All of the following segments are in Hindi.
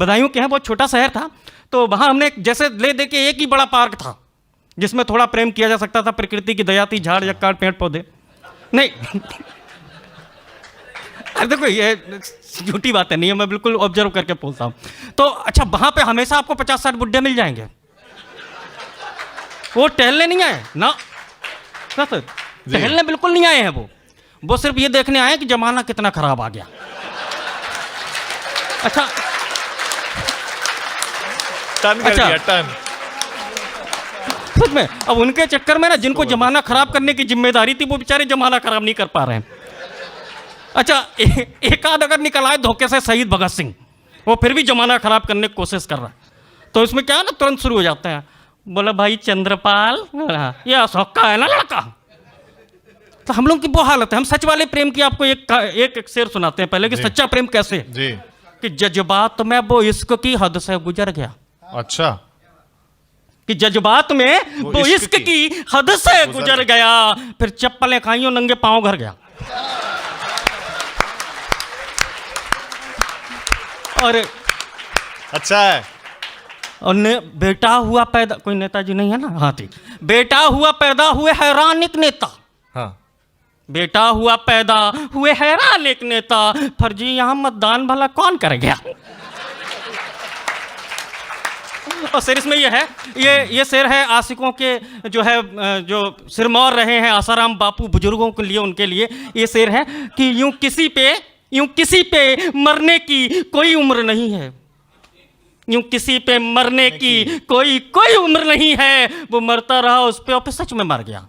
बदायूं के हैं, बहुत छोटा शहर था, तो वहाँ हमने जैसे ले दे के एक ही बड़ा पार्क था जिसमें थोड़ा प्रेम किया जा सकता था, प्रकृति की दया थी, झाड़ जक्काड़ पेड़ पौधे नहीं। अरे देखो ये झूठी बात है नहीं है, मैं बिल्कुल ऑब्जर्व करके बोलता हूँ। तो अच्छा, वहाँ पे हमेशा आपको 50-60 बुड्ढे मिल जाएंगे, वो टहलने नहीं आए ना सर, टहलने बिल्कुल नहीं आए हैं, वो सिर्फ ये देखने आए कि जमाना कितना खराब आ गया। अच्छा टर्न कर दिया, टर्न। सच में अब उनके चक्कर में ना, जिनको जमाना खराब करने की जिम्मेदारी थी, वो बेचारे जमाना खराब नहीं कर पा रहे हैं। अच्छा एक आध अगर निकल आए धोखे से शहीद भगत सिंह, वो फिर भी जमाना खराब करने की कोशिश कर रहा है, तो इसमें क्या है ना, तुरंत शुरू हो जाते हैं, बोला भाई चंद्रपाल, ये अशोक का है ना लड़का। तो हम लोग की वो हालत है। हम सच वाले प्रेम की आपको एक शेर सुनाते हैं पहले कि सच्चा प्रेम कैसे जी, कि जज्बात में वो इश्क की हद से गुजर गया। अच्छा, कि जज्बात में वो इश्क की हद से गुजर गया, फिर चप्पलें खाइयों नंगे पांव घर गया। और अच्छा है। और बेटा हुआ पैदा, कोई नेताजी नहीं है ना, हाँ ठीक, बेटा हुआ पैदा हुए हैरान एक नेता। हाँ, बेटा हुआ पैदा हुए हैरान एक नेता, फर्जी यहां मतदान भला कौन कर गया। और शेर इसमें ये है, ये शेर है आशिकों के, जो है जो सिरमौर रहे हैं आसाराम बापू बुजुर्गों के लिए, उनके लिए ये शेर है कि यूं किसी पे मरने की कोई उम्र नहीं है, यूं किसी पे मरने की कोई उम्र नहीं है, वो मरता रहा उस पे और फिर सच में मर गया।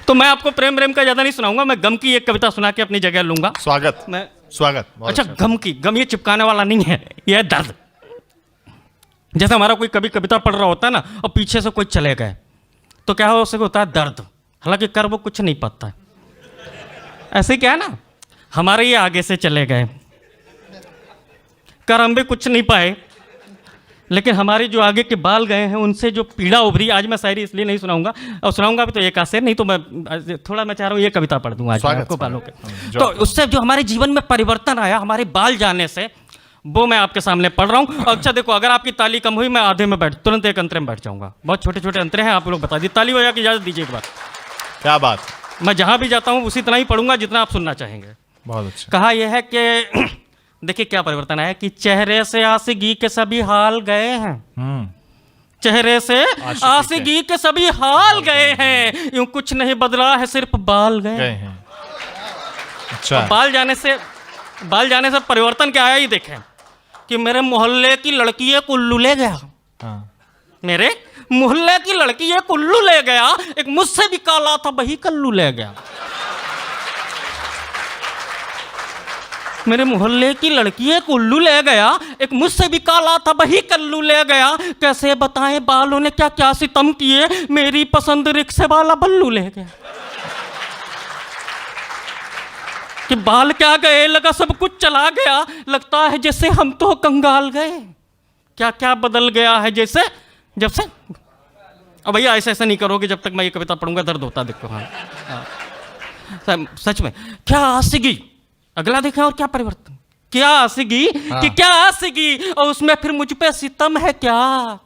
तो मैं आपको प्रेम का ज्यादा नहीं सुनाऊंगा, मैं गम की एक कविता सुना के अपनी जगह लूंगा। स्वागत, मैं स्वागत। अच्छा, गम ये चिपकाने वाला नहीं है, ये है दर्द। जैसे हमारा कोई कभी कविता पढ़ रहा होता है ना और पीछे से कोई चले गए, तो क्या हो, उससे होता है दर्द, हालांकि कर वो कुछ नहीं पाता है। ऐसे क्या है ना, हमारे ये आगे से चले गए, कर हम भी कुछ नहीं पाए, लेकिन हमारे जो आगे के बाल गए हैं उनसे जो पीड़ा उभरी। आज मैं शायरी इसलिए नहीं सुनाऊंगा, और सुनाऊंगा भी तो एक आशे नहीं, तो मैं थोड़ा मैं चाह रहा हूँ ये कविता पढ़ दूंगा आज आपको बालों के। तो उससे जो हमारे जीवन में परिवर्तन आया हमारे बाल जाने से, वो मैं आपके सामने पढ़ रहा हूँ। अच्छा देखो, अगर आपकी ताली कम हुई, मैं आधे में तुरंत एक अंतरे में बैठ जाऊंगा। बहुत छोटे छोटे अंतरे हैं, आप लोग बता दीजिए। ताली बजा के इजाजत दीजिए एक बार। क्या बात, मैं जहां भी जाता हूं उसी तरह ही पढ़ूंगा जितना आप सुनना चाहेंगे। बहुत अच्छा। कहा यह है कि देखिए क्या परिवर्तन आया कि चेहरे से आशिकी के सभी हाल गए हैं, चेहरे से आशिकी के सभी हाल गए हैं, यूं कुछ नहीं बदला है सिर्फ बाल गए हैं। अच्छा, बाल जाने से परिवर्तन क्या आया ये देखें कि मेरे मोहल्ले की लड़की एक उल्लू ले गया। मेरे मोहल्ले की लड़की एक उल्लू ले गया, एक मुझसे भी काला था वही कल्लू ले गया। मेरे मोहल्ले की लड़की एक उल्लू ले गया, एक मुझसे भी काला था वही कल्लू ले गया। कैसे बताएं बालों ने क्या क्या सितम किए, मेरी पसंद रिक्शे वाला बल्लू ले गया। कि बाल क्या गए, लगा सब कुछ चला गया, लगता है जैसे हम तो कंगाल गए। क्या क्या बदल गया है जैसे जब से। अब भैया ऐसा नहीं करोगे, जब तक मैं ये कविता पढ़ूंगा दर्द होता देखो। हाँ सच में क्या आशिकी। अगला देखें और क्या परिवर्तन, क्या आशिकी कि क्या आशिकी, और उसमें फिर मुझ पे सितम है क्या,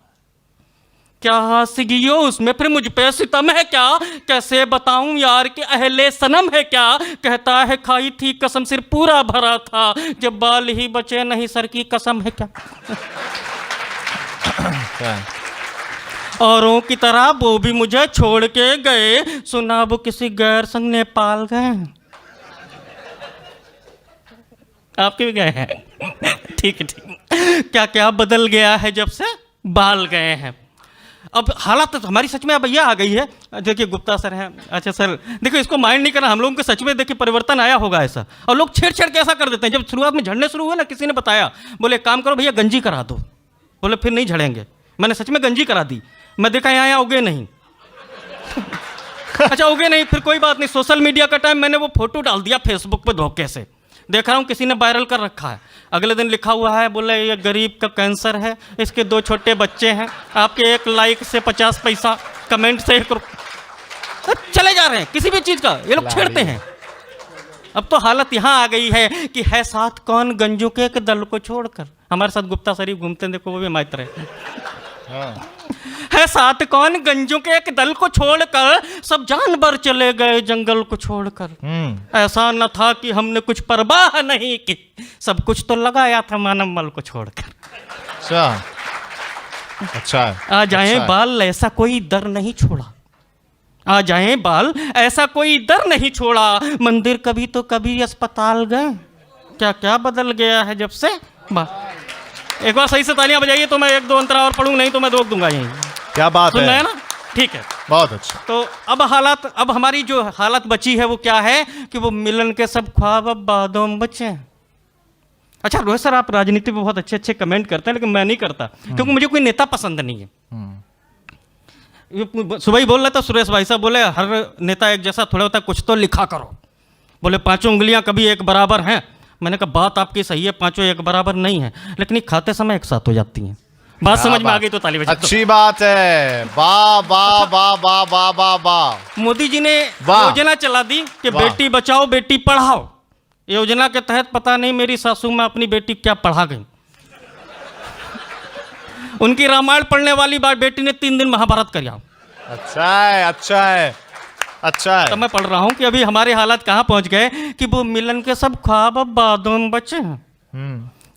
क्या आशिकी हो उसमें फिर मुझ पे सितम है क्या। कैसे बताऊं यार कि अहले सनम है क्या, कहता है खाई थी कसम सिर पूरा भरा था, जब बाल ही बचे नहीं सर की कसम है क्या। औरों की तरह वो भी मुझे छोड़ के गए, सुना वो किसी गैर संग नेपाल गए। आपके भी गए हैं, ठीक है ठीक। क्या क्या बदल गया है जब से बाल गए हैं। अब हालत तो हमारी सच में अब भैया आ गई है। देखिए गुप्ता सर हैं, अच्छा सर देखो इसको माइंड नहीं करना, हम लोगों के सच में देखिए परिवर्तन आया होगा ऐसा। और लोग छेड़ कैसा कर देते हैं, जब शुरुआत में झड़ने शुरू हुए ना, किसी ने बताया, बोले काम करो भैया गंजी करा दो, बोले फिर नहीं झड़ेंगे। मैंने सच में गंजी करा दी, मैं देखा यहाँ उगे नहीं। अच्छा उगे नहीं, फिर कोई बात नहीं, सोशल मीडिया का टाइम, मैंने वो फोटो डाल दिया फेसबुक पे धोखे से, देख रहा हूँ किसी ने वायरल कर रखा है। अगले दिन लिखा हुआ है, बोले ये गरीब का कैंसर है, इसके 2 छोटे बच्चे हैं, आपके 1 लाइक से 50 पैसा, कमेंट से 1 रुपया। चले जा रहे हैं किसी भी चीज़ का, ये लोग छेड़ते हैं। अब तो हालत यहाँ आ गई है कि है साथ कौन गंजों के एक दल को छोड़कर। हमारे साथ गुप्ता शरीफ घूमते हैं, देखो वो भी माइत्र है। हाँ। है साथ कौन गंजों के एक दल को छोड़कर, सब जानवर चले गए जंगल को छोड़कर। ऐसा न था कि हमने कुछ परवाह नहीं की, सब कुछ तो लगाया था मानव मल को छोड़कर। अच्छा, अच्छा है। आ जाए अच्छा है। बाल ऐसा कोई दर नहीं छोड़ा, आ जाए बाल ऐसा कोई दर नहीं छोड़ा, मंदिर कभी तो कभी अस्पताल गए, क्या क्या बदल गया है जब से। एक बार सही से तालियां बजाइए तो मैं एक दो अंतरा और पढ़ूं, नहीं तो मैं रोक दूंगा यहीं। क्या बात सुन रहे है हैं ना? ठीक है। बहुत अच्छा। तो अब हमारी जो हालत बची है वो क्या है कि वो मिलन के सब ख्वाब अब बादों में बचे हैं। अच्छा रोहित सर, आप राजनीति पे बहुत अच्छे अच्छे कमेंट करते हैं, लेकिन मैं नहीं करता क्योंकि मुझे कोई नेता पसंद नहीं है। सुबह ही बोल रहा था सुरेश भाई साहब, बोले हर नेता एक जैसा थोड़ा होता है, कुछ तो लिखा करो। बोले पांचों उंगलियां कभी एक बराबर हैं। मैंने कहा बात आपकी सही है, पांचों एक बराबर नहीं है, लेकिन ये खाते समय एक साथ हो जाती हैं। बात समझ में आ गई तो ताली बजा दो। अच्छी बात है। वाह वाह वाह वाह वाह वाह वाह। मोदी जी ने वाह। योजना चला दी कि वाह। बेटी बचाओ बेटी पढ़ाओ। योजना के तहत पता नहीं मेरी सासू माँ अपनी बेटी क्या पढ़ा गई। उनकी रामायण पढ़ने वाली बात बेटी ने 3 दिन महाभारत कर आओ। अच्छा है, अच्छा है, अच्छा है। तब मैं पढ़ रहा हूँ कि अभी हमारे हालात कहाँ पहुँच गए कि वो मिलन के सब ख्वाब अब बादों में बचे हैं।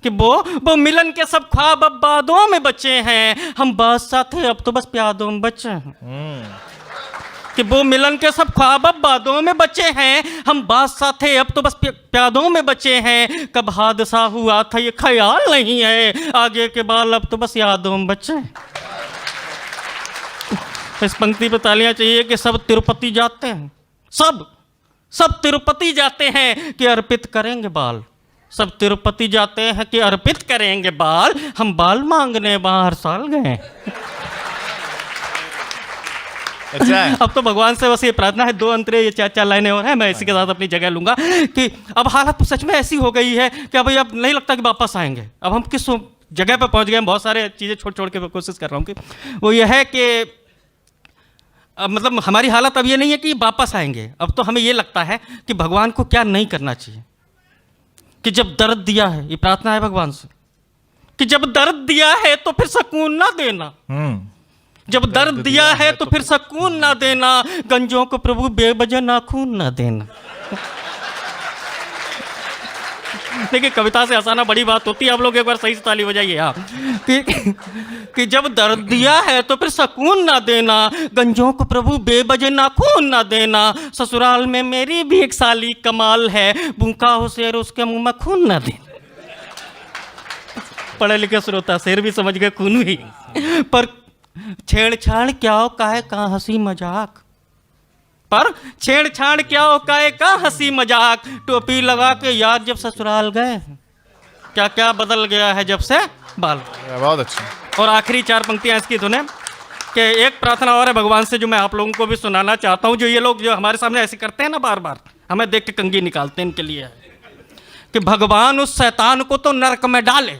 कि वो मिलन के सब ख्वाब अब बादों में बचे हैं, हम बादशाह थे अब तो बस प्यादों में बचे हैं। कि वो मिलन के सब ख्वाब अब बादों में बचे हैं, हम बादशाह थे अब तो बस प्यादों में बचे हैं। कब हादसा हुआ था ये ख्याल नहीं है, आगे के बाल अब तो बस यादों में बचे हैं। इस पंक्ति पे तालियां चाहिए कि सब तिरुपति जाते हैं, सब तिरुपति जाते हैं कि अर्पित करेंगे बाल। सब तिरुपति जाते हैं कि अर्पित करेंगे बाल, हम बाल मांगने वहां हर साल गए। अच्छा है। अब तो भगवान से बस ये प्रार्थना है, 2 अंतरे ये 4 लाइनें और हैं, मैं इसी के साथ अपनी जगह लूंगा कि अब हालत सच में ऐसी हो गई है कि अब नहीं लगता कि वापस आएंगे। अब हम किस जगह पर पहुंच गए, बहुत सारे चीज़ें छोड़ के मैं कोशिश कर रहा हूँ कि वो ये है कि अब मतलब हमारी हालत अब ये नहीं है कि वापस आएंगे। अब तो हमें ये लगता है कि भगवान को क्या नहीं करना चाहिए कि जब दर्द दिया है, ये प्रार्थना है भगवान से कि जब दर्द दिया है तो फिर सुकून ना देना। जब दर्द दिया है तो फिर सुकून ना देना, गंजों को प्रभु बेवजह नाखून ना देना। देखिए कविता से हंसाना बड़ी बात होती है। आप लोग एक बार सही से ताली बजाइए आप कि जब दर्द दिया है तो फिर सुकून ना देना, गंजों को प्रभु बेवजह नाखून ना देना। ससुराल में मेरी भी एक साली कमाल है, भूखा हो शेर उसके मुंह में खून ना देना। पढ़े लिखे श्रोता शेर भी समझ गए खून ही, पर छेड़छाड़ क्या हो काहे का हंसी मजाक, पर छेड़छाड़ क्या हो काहे का हंसी मजाक। टोपी लगा के याद जब ससुराल गए, क्या क्या बदल गया है जब से बाल। बहुत अच्छा। और आखिरी 4 पंक्तियां इसकी सुने कि एक प्रार्थना और है भगवान से जो मैं आप लोगों को भी सुनाना चाहता हूं, जो ये लोग जो हमारे सामने ऐसे करते हैं ना बार बार, हमें देख के कंगी निकालते हैं, इनके लिए है कि भगवान उस शैतान को तो नरक में डाले,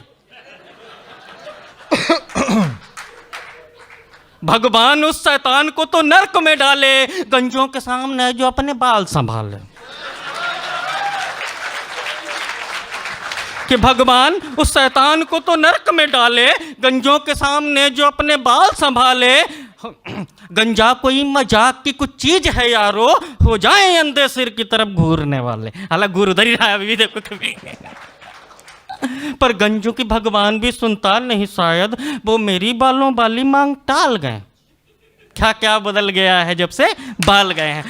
भगवान उस शैतान को तो नरक में डाले, गंजों के सामने जो अपने बाल संभाले। कि भगवान उस शैतान को तो नरक में डाले, गंजों के सामने जो अपने बाल संभाले। गंजा कोई मजाक की कुछ चीज है यारो, हो जाए अंधे सिर की तरफ घूरने वाले। हालांकि घूर उधर ही रहा है अभी देखो कभी, पर गंजों की भगवान भी सुनता नहीं शायद, वो मेरी बालों वाली मांग टाल गए। क्या क्या बदल गया है जब से बाल गए हैं।